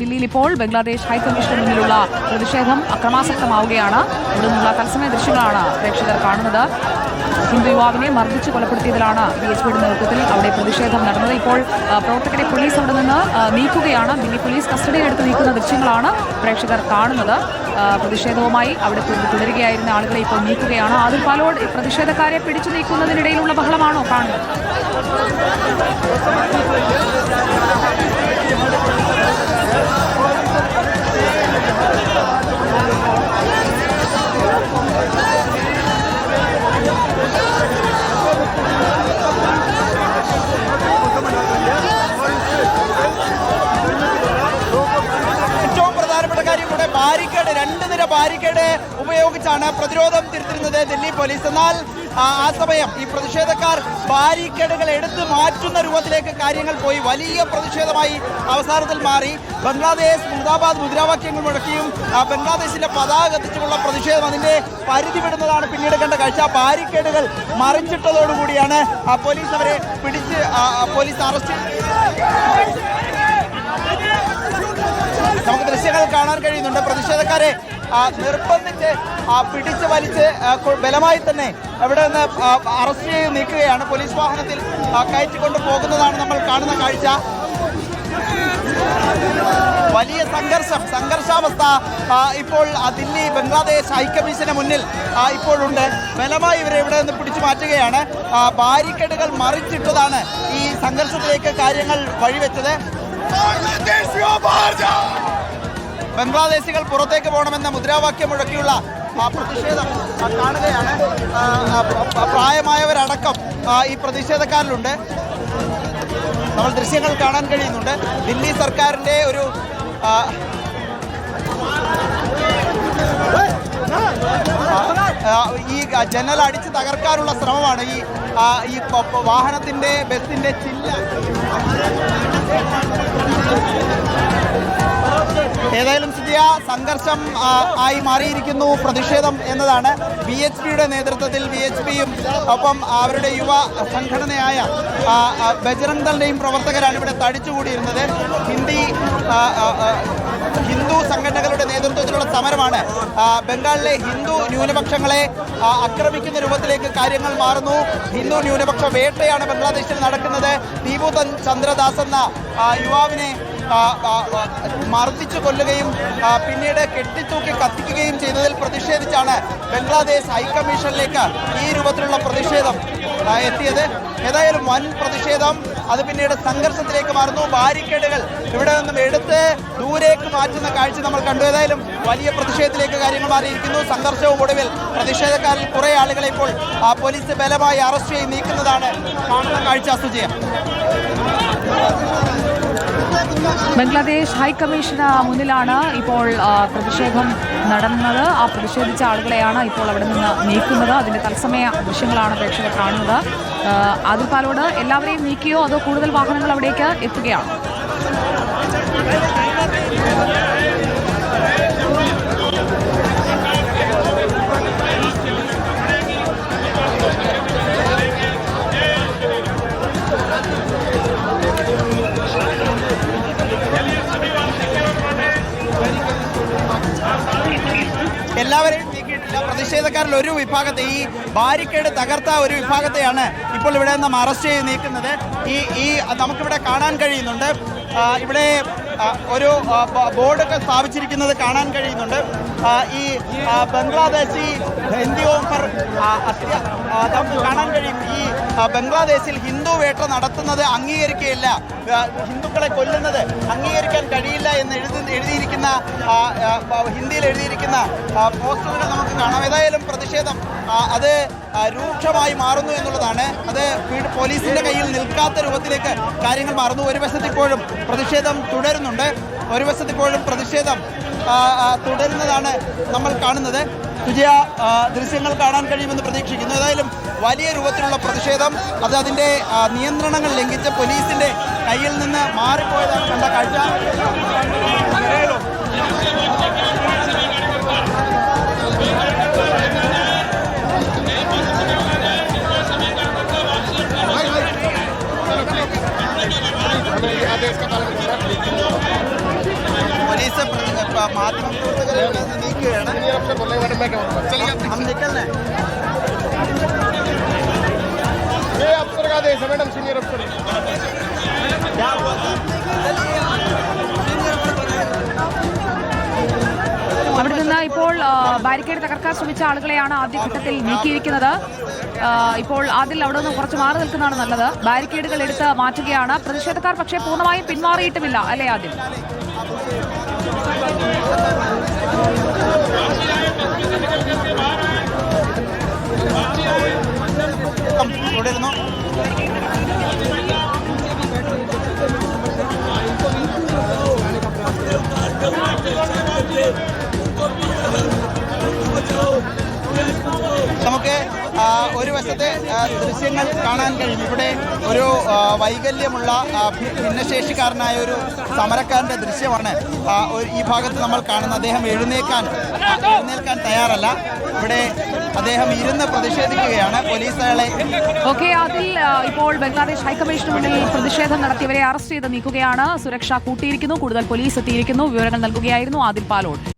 ദില്ലിയിൽ ഇപ്പോൾ ബംഗ്ലാദേശ് ഹൈക്കമ്മീഷന് മുന്നിലുള്ള പ്രതിഷേധം അക്രമാസക്തമാവുകയാണ്. ഇവിടെ നിന്നുള്ള തത്സമയ ദൃശ്യങ്ങളാണ് പ്രേക്ഷകർ കാണുന്നത്. ഹിന്ദു യുവാവിനെ മർദ്ദിച്ച് കൊലപ്പെടുത്തിയതിലാണ് BHPയുടെ നേതൃത്വത്തിൽ അവിടെ പ്രതിഷേധം നടന്നത്. ഇപ്പോൾ പ്രവർത്തകരെ പോലീസ് അവിടെ നിന്ന് നീക്കുകയാണ്. ദില്ലി പോലീസ് കസ്റ്റഡിയിലെടുത്ത് നീക്കുന്ന ദൃശ്യങ്ങളാണ് പ്രേക്ഷകർ കാണുന്നത്. പ്രതിഷേധവുമായി അവിടെ തുടരുകയായിരുന്ന ആളുകളെ ഇപ്പോൾ നീക്കുകയാണ്. ആദിൽ പാലോട് പ്രതിഷേധക്കാരെ പിടിച്ചു നീക്കുന്നതിനിടയിലുള്ള ബഹളമാണോ കാണുന്നത്? ബാരിക്കേഡ് 2 നിര ബാരിക്കേഡ് ഉപയോഗിച്ചാണ് പ്രതിരോധം തിരുത്തിരുന്നത് ദില്ലി പോലീസ്. എന്നാൽ ആ സമയം ഈ പ്രതിഷേധക്കാർ ബാരിക്കേഡുകൾ എടുത്തു മാറ്റുന്ന രൂപത്തിലേക്ക് കാര്യങ്ങൾ പോയി. വലിയ പ്രതിഷേധമായി അവസാനത്തിൽ മാറി. ബംഗ്ലാദേശ് മുർദാബാദ് മുദ്രാവാക്യങ്ങൾ മുഴക്കിയും ബംഗ്ലാദേശിന്റെ പതാക കത്തിച്ചുമുള്ള പ്രതിഷേധം അതിന്റെ പരിധി വിടുന്നതാണ് പിന്നീട് കണ്ട കാഴ്ച. ബാരിക്കേഡുകൾ മറിച്ചിട്ടതോടുകൂടിയാണ് പോലീസ് അവരെ പിടിച്ച് പോലീസ് അറസ്റ്റ്. നമുക്ക് ദൃശ്യങ്ങൾ കാണാൻ കഴിയുന്നുണ്ട്. പ്രതിഷേധക്കാരെ നിർബന്ധിച്ച് പിടിച്ച് വലിച്ച് ബലമായി തന്നെ അവിടെ നിന്ന് അറസ്റ്റ് ചെയ്ത് നീക്കുകയാണ്. പോലീസ് വാഹനത്തിൽ കയറ്റിക്കൊണ്ട് പോകുന്നതാണ് നമ്മൾ കാണുന്ന കാഴ്ച. വലിയ സംഘർഷാവസ്ഥ ഇപ്പോൾ ദില്ലി ബംഗ്ലാദേശ് ഹൈക്കമ്മീഷന് മുന്നിൽ ഇപ്പോഴുണ്ട്. ബലമായി ഇവരെ ഇവിടെ നിന്ന് പിടിച്ചു മാറ്റുകയാണ്. ബാരിക്കേഡുകൾ മറിച്ചിട്ടതാണ് ഈ സംഘർഷത്തിലേക്ക് കാര്യങ്ങൾ വഴിവെച്ചത്. ബംഗ്ലാദേശികൾ പുറത്തേക്ക് പോകണമെന്ന മുദ്രാവാക്യം മുഴക്കിയുള്ള പ്രതിഷേധം കാണുകയാണ്. പ്രായമായവരടക്കം ഈ പ്രതിഷേധക്കാരിലുണ്ട്. നമ്മൾ ദൃശ്യങ്ങൾ കാണാൻ കഴിയുന്നുണ്ട്. ദില്ലി സർക്കാരിൻ്റെ ഒരു ഈ ജനൽ അടിച്ച് തകർക്കാനുള്ള ശ്രമമാണ്. ഈ വാഹനത്തിൻ്റെ ബസിൻ്റെ ചില്ല ഏതായാലും സ്ഥിതിയ സംഘർഷം ആയി മാറിയിരിക്കുന്നു പ്രതിഷേധം എന്നതാണ്. BHPയുടെ നേതൃത്വത്തിൽ BHPയും ഒപ്പം അവരുടെ യുവ സംഘടനയായ ബജറംഗ് ദളിന്റെയും പ്രവർത്തകരാണ് ഇവിടെ തടിച്ചുകൂടിയിരുന്നത്. ഹിന്ദു സംഘടനകളുടെ നേതൃത്വത്തിലുള്ള സമരമാണ്. ബംഗാളിലെ ഹിന്ദു ന്യൂനപക്ഷങ്ങളെ ആക്രമിക്കുന്ന രൂപത്തിലേക്ക് കാര്യങ്ങൾ മാറുന്നു. ഹിന്ദു ന്യൂനപക്ഷ വേട്ടയാണ് ബംഗ്ലാദേശിൽ നടക്കുന്നത്. ദീപു ചന്ദ്രദാസ് എന്ന യുവാവിനെ മർദ്ദിച്ചു കൊല്ലുകയും പിന്നീട് കെട്ടിത്തൂക്കി കത്തിക്കുകയും ചെയ്തതിൽ പ്രതിഷേധിച്ചാണ് ബംഗ്ലാദേശ് ഹൈക്കമ്മീഷനിലേക്ക് ഈ രൂപത്തിലുള്ള പ്രതിഷേധം എത്തിയത്. ഏതായാലും വൻ പ്രതിഷേധം അത് പിന്നീട് സംഘർഷത്തിലേക്ക് മാറുന്നു. ബാരിക്കേഡുകൾ ഇവിടെ നിന്നും എടുത്ത് ദൂരേക്ക് മാറ്റുന്ന കാഴ്ച നമ്മൾ കണ്ടു. ഏതായാലും വലിയ പ്രതിഷേധത്തിലേക്ക് കാര്യങ്ങൾ മാറിയിരിക്കുന്നു. സംഘർഷവും ഒടുവിൽ പ്രതിഷേധക്കാരിൽ കുറേ ആളുകളെ ഇപ്പോൾ പോലീസ് ബലമായി അറസ്റ്റ് ചെയ്ത് നീക്കുന്നതാണ് കാണുന്ന കാഴ്ച. സുജയ, ബംഗ്ലാദേശ് ഹൈക്കമ്മീഷന് മുന്നിലാണ് ഇപ്പോൾ പ്രതിഷേധം നടന്നത്. ആ പ്രതിഷേധിച്ച ആളുകളെയാണ് ഇപ്പോൾ അവിടെ നിന്ന് നീക്കുന്നത്. അതിന്റെ തത്സമയ ദൃശ്യങ്ങളാണ് പ്രേക്ഷകർ കാണുന്നത്. ആദിൽ പാലോട് എല്ലാവരെയും നീക്കിയോ അതോ കൂടുതൽ വാഹനങ്ങൾ അവിടേക്ക് എത്തുകയാണോ? എല്ലാവരെയും നീക്കിയിട്ടില്ല. പ്രതിഷേധക്കാരിൽ ഒരു വിഭാഗത്തെ, ഈ ബാരിക്കേഡ് തകർത്ത ഒരു വിഭാഗത്തെയാണ് ഇപ്പോൾ ഇവിടെ നിന്നും അറസ്റ്റ് ചെയ്ത് നീക്കുന്നത്. ഈ നമുക്കിവിടെ കാണാൻ കഴിയുന്നുണ്ട്. ഇവിടെ ഒരു ബോർഡൊക്കെ സ്ഥാപിച്ചിരിക്കുന്നത് കാണാൻ കഴിയുന്നുണ്ട്. ഈ ബംഗ്ലാദേശി ഹിന്ദുവോംപർ നമുക്ക് കാണാൻ കഴിയും. ഈ ബംഗ്ലാദേശിൽ ഹിന്ദു വേട്ട നടത്തുന്നത് അംഗീകരിക്കുകയില്ല, ഹിന്ദുക്കളെ കൊല്ലുന്നത് അംഗീകരിക്കാൻ കഴിയില്ല എന്ന് എഴുതിയിരിക്കുന്ന ഹിന്ദിയിൽ എഴുതിയിരിക്കുന്ന പോസ്റ്ററുകൾ നമുക്ക് കാണാം. ഏതായാലും പ്രതിഷേധം അത് രൂക്ഷമായി മാറുന്നു എന്നുള്ളതാണ്. അത് പോലീസിന്റെ കയ്യിൽ നിൽക്കാത്ത രൂപത്തിലേക്ക് കാര്യങ്ങൾ മാറുന്നു. ഒരു വശത്ത് ഇപ്പോഴും പ്രതിഷേധം തുടരുന്നുണ്ട്, ഒരു വശത്ത് ഇപ്പോഴും പ്രതിഷേധം തുടരുന്നതാണ് നമ്മൾ കാണുന്നത്. വിജയ, ദൃശ്യങ്ങൾ കാണാൻ കഴിയുമെന്ന് പ്രതീക്ഷിക്കുന്നു. ഏതായാലും വലിയ രൂപത്തിലുള്ള പ്രതിഷേധം അത് അതിൻ്റെ നിയന്ത്രണങ്ങൾ ലംഘിച്ച് പോലീസിൻ്റെ കയ്യിൽ നിന്ന് മാറിപ്പോയതാണ് കണ്ട കാഴ്ച. കുറച്ച് മാധ്യമപ്രവർത്തകരെ നീക്കുകയാണ്. നിൽക്കുന്നേ അവിടെ നിന്ന് ഇപ്പോൾ ബാരിക്കേഡ് തകർക്കാൻ ശ്രമിച്ച ആളുകളെയാണ് ആദ്യഘട്ടത്തിൽ നീക്കിയിരിക്കുന്നത്. ഇപ്പോൾ അതിൽ അവിടെ നിന്ന് കുറച്ച് മാറി നിൽക്കുന്നതാണ് നല്ലത്. ബാരിക്കേഡുകൾ എടുത്ത് മാറ്റുകയാണ് പ്രതിഷേധക്കാർ. പക്ഷേ പൂർണ്ണമായും പിന്മാറിയിട്ടുമില്ല അല്ലേ? ആദ്യം തുടരുന്നു. നമുക്ക് ഒരു വശത്തെ ദൃശ്യങ്ങൾ കാണാൻ കഴിയും. ഇവിടെ ഒരു വൈകല്യമുള്ള ഭിന്നശേഷിക്കാരനായ ഒരു സമരക്കാരൻ്റെ ദൃശ്യമാണ് ഈ ഭാഗത്ത് നമ്മൾ കാണുന്നത്. അദ്ദേഹം എഴുന്നേൽക്കാൻ തയ്യാറല്ല. ഇവിടെ അദ്ദേഹം ഇരുന്ന് പ്രതിഷേധിക്കുകയാണ്. പോലീസ് അയാളെ അതിൽ ഇപ്പോൾ ബംഗ്ലാദേശ് ഹൈക്കമ്മീഷന് മുന്നിൽ പ്രതിഷേധം നടത്തിയവരെ അറസ്റ്റ് ചെയ്ത് നീക്കുകയാണ്. സുരക്ഷ കൂട്ടിയിരിക്കുന്നു. കൂടുതൽ പോലീസ് എത്തിയിരിക്കുന്നു. വിവരങ്ങൾ നൽകുകയായിരുന്നു ആദിൽ പാലോട്.